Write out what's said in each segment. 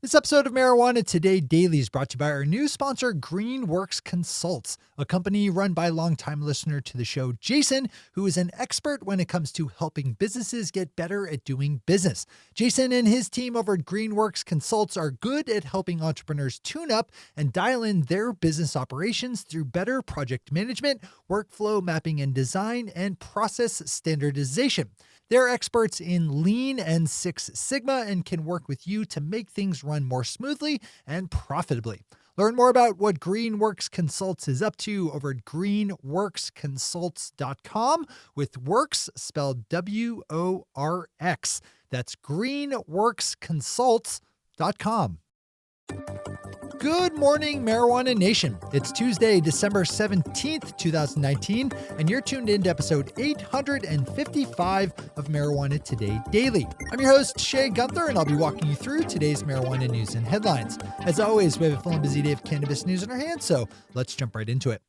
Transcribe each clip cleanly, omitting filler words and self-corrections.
This episode of Marijuana Today Daily is brought to you by our new sponsor, Greenworks Consults, a company run by longtime listener to the show, Jason, who is an expert when it comes to helping businesses get better at doing business. Jason and his team over at Greenworks Consults are good at helping entrepreneurs tune up and dial in their business operations through better project management, workflow mapping and design, and process standardization. They're experts in Lean and Six Sigma and can work with you to make things run more smoothly and profitably. Learn more about what Greenworks Consults is up to over at greenworksconsults.com, with works spelled W-O-R-X. That's greenworksconsults.com. Good morning, Marijuana Nation. It's Tuesday, December 17th, 2019, and you're tuned in to episode 855 of Marijuana Today Daily. I'm your host, Shay Gunther, and I'll be walking you through today's marijuana news and headlines. As always, we have a full and busy day of cannabis news in our hands, so let's jump right into it.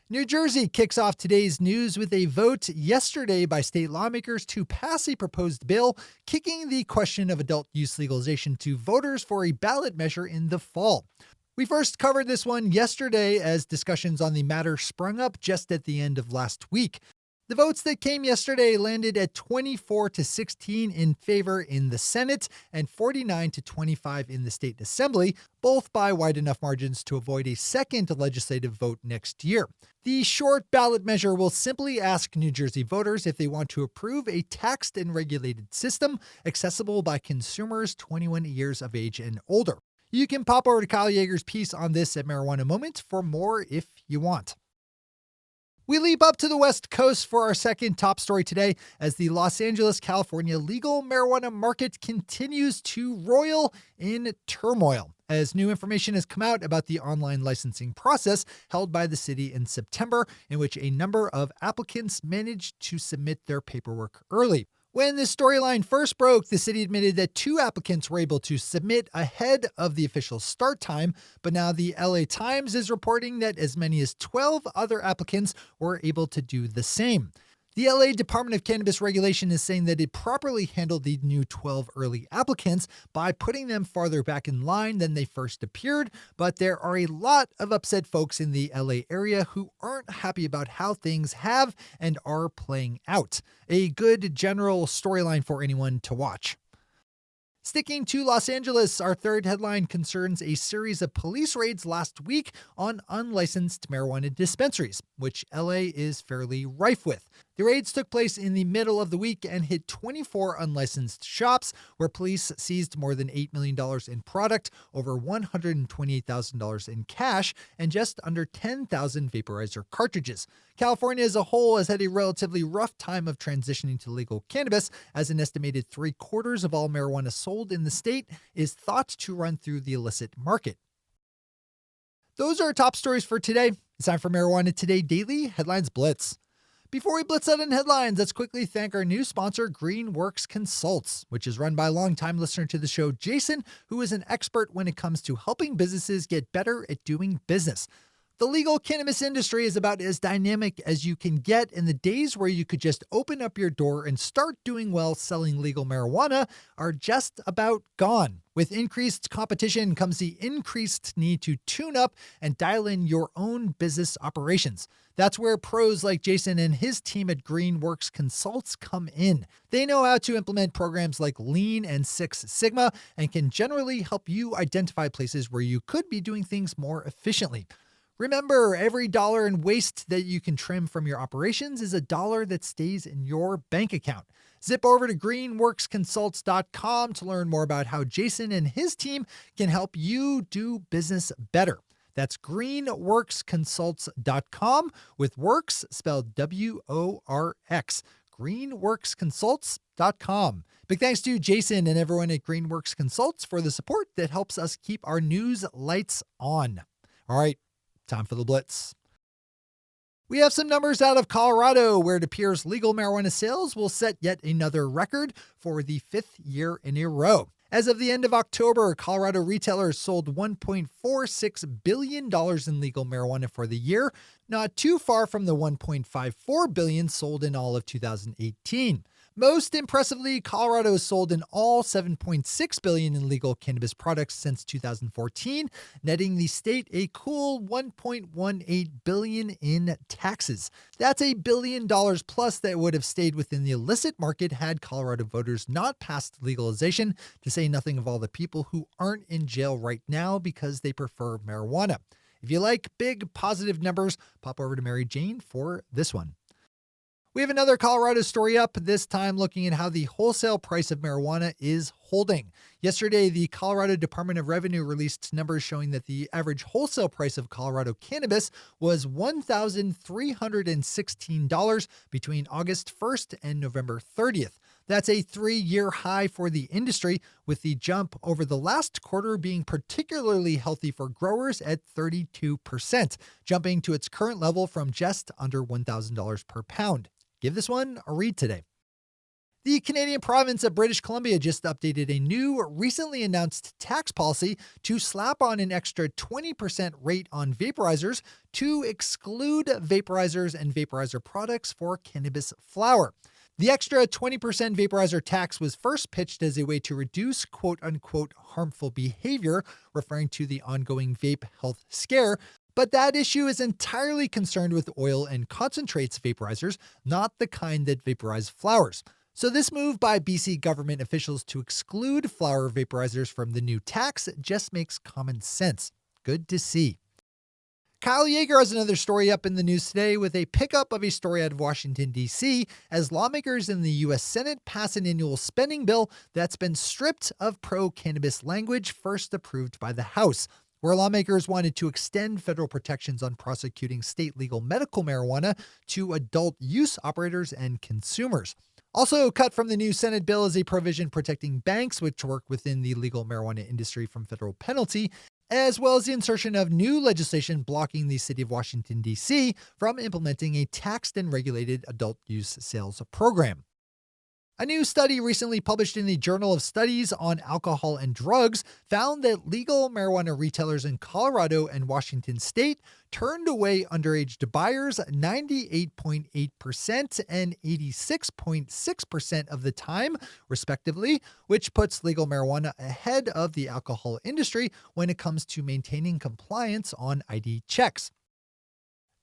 New Jersey kicks off today's news with a vote yesterday by state lawmakers to pass a proposed bill kicking the question of adult use legalization to voters for a ballot measure in the fall. We first covered this one yesterday as discussions on the matter sprung up just at the end of last week. The votes that came yesterday landed at 24-16 in favor in the Senate and 49-25 in the state assembly, both by wide enough margins to avoid a second legislative vote next year. The short ballot measure will simply ask New Jersey voters if they want to approve a taxed and regulated system accessible by consumers 21 years of age and older. You can pop over to Kyle Yeager's piece on this at Marijuana Moment for more if you want. We leap up to the West Coast for our second top story today as the Los Angeles, California legal marijuana market continues to roil in turmoil, as new information has come out about the online licensing process held by the city in September, in which a number of applicants managed to submit their paperwork early. When this storyline first broke, the city admitted that 2 applicants were able to submit ahead of the official start time, but now the LA Times is reporting that as many as 12 other applicants were able to do the same. The LA Department of Cannabis Regulation is saying that it properly handled the new 12 early applicants by putting them farther back in line than they first appeared, but there are a lot of upset folks in the LA area who aren't happy about how things have and are playing out. A good general storyline for anyone to watch. Sticking to Los Angeles, our third headline concerns a series of police raids last week on unlicensed marijuana dispensaries, which LA is fairly rife with. The raids took place in the middle of the week and hit 24 unlicensed shops where police seized more than $8 million in product, over $128,000 in cash, and just under 10,000 vaporizer cartridges. California as a whole has had a relatively rough time of transitioning to legal cannabis, as an estimated 3/4 of all marijuana sold in the state is thought to run through the illicit market. Those are our top stories for today. It's time for Marijuana Today Daily Headlines Blitz. Before we blitz out in headlines, let's quickly thank our new sponsor, Greenworks Consults, which is run by a longtime listener to the show, Jason, who is an expert when it comes to helping businesses get better at doing business. The legal cannabis industry is about as dynamic as you can get, and the days where you could just open up your door and start doing well selling legal marijuana are just about gone. With increased competition comes the increased need to tune up and dial in your own business operations. That's where pros like Jason and his team at Greenworks Consults come in. They know how to implement programs like Lean and Six Sigma and can generally help you identify places where you could be doing things more efficiently. Remember, every dollar in waste that you can trim from your operations is a dollar that stays in your bank account. Zip over to greenworksconsults.com to learn more about how Jason and his team can help you do business better. That's greenworksconsults.com, with works spelled W-O-R-X. greenworksconsults.com. Big thanks to Jason and everyone at Greenworks Consults for the support that helps us keep our news lights on. All right. Time for the blitz. We have some numbers out of Colorado where it appears legal marijuana sales will set yet another record for the 5th year in a row. As of the end of October, Colorado retailers sold $1.46 billion in legal marijuana for the year, not too far from the $1.54 billion sold in all of 2018. Most impressively, Colorado has sold in all $7.6 billion in legal cannabis products since 2014, netting the state a cool $1.18 billion in taxes. That's $1 billion plus that would have stayed within the illicit market had Colorado voters not passed legalization, to say nothing of all the people who aren't in jail right now because they prefer marijuana. If you like big positive numbers, pop over to Mary Jane for this one. We have another Colorado story up, this time looking at how the wholesale price of marijuana is holding. Yesterday, the Colorado Department of Revenue released numbers showing that the average wholesale price of Colorado cannabis was $1,316 between August 1st and November 30th. That's a 3-year high for the industry, with the jump over the last quarter being particularly healthy for growers at 32%, jumping to its current level from just under $1,000 per pound. Give this one a read today. The Canadian province of British Columbia just updated a new, recently announced tax policy to slap on an extra 20% rate on vaporizers to exclude vaporizers and vaporizer products for cannabis flower. The extra 20% vaporizer tax was first pitched as a way to reduce quote-unquote harmful behavior, referring to the ongoing vape health scare. But that issue is entirely concerned with oil and concentrates vaporizers, not the kind that vaporize flowers. So this move by BC government officials to exclude flower vaporizers from the new tax just makes common sense. Good to see. Kyle Yeager has another story up in the news today with a pickup of a story out of Washington, D.C., as lawmakers in the U.S. Senate pass an annual spending bill that's been stripped of pro-cannabis language first approved by the House, where lawmakers wanted to extend federal protections on prosecuting state legal medical marijuana to adult use operators and consumers. Also cut from the new Senate bill is a provision protecting banks which work within the legal marijuana industry from federal penalty, as well as the insertion of new legislation blocking the city of Washington, D.C. from implementing a taxed and regulated adult use sales program. A new study recently published in the Journal of Studies on Alcohol and Drugs found that legal marijuana retailers in Colorado and Washington state turned away underage buyers 98.8% and 86.6% of the time, respectively, which puts legal marijuana ahead of the alcohol industry when it comes to maintaining compliance on ID checks.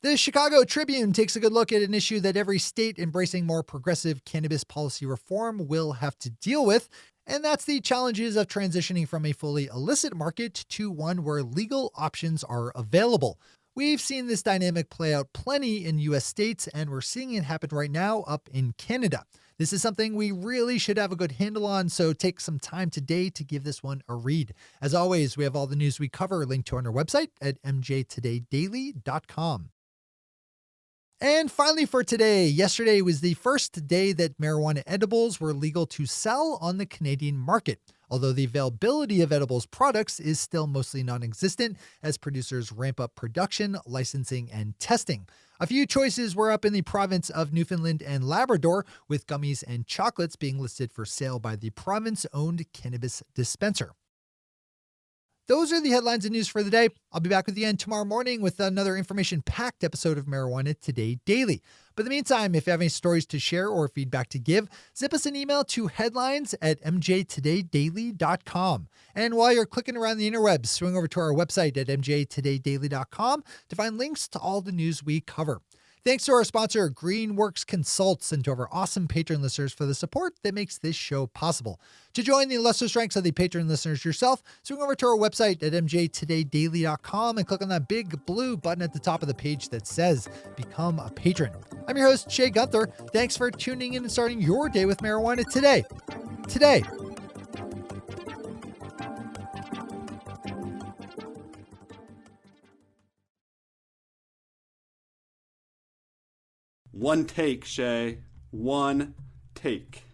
The Chicago Tribune takes a good look at an issue that every state embracing more progressive cannabis policy reform will have to deal with, and that's the challenges of transitioning from a fully illicit market to one where legal options are available. We've seen this dynamic play out plenty in U.S. states, and we're seeing it happen right now up in Canada. This is something we really should have a good handle on, so take some time today to give this one a read. As always, we have all the news we cover linked to on our website at mjtodaydaily.com. And finally for today, yesterday was the first day that marijuana edibles were legal to sell on the Canadian market, although the availability of edibles products is still mostly non-existent as producers ramp up production, licensing, and testing. A few choices were up in the province of Newfoundland and Labrador, with gummies and chocolates being listed for sale by the province-owned cannabis dispenser. Those are the headlines and news for the day. I'll be back with you again tomorrow morning with another information-packed episode of Marijuana Today Daily. But in the meantime, if you have any stories to share or feedback to give, zip us an email to headlines@mjtodaydaily.com. And while you're clicking around the interwebs, swing over to our website at mjtodaydaily.com to find links to all the news we cover. Thanks to our sponsor, Greenworks Consults, and to our awesome patron listeners for the support that makes this show possible. To join the illustrious ranks of the patron listeners yourself, swing over to our website at mjtodaydaily.com and click on that big blue button at the top of the page that says Become a Patron. I'm your host, Shay Gunther. Thanks for tuning in and starting your day with marijuana today. One take, Shay. One take.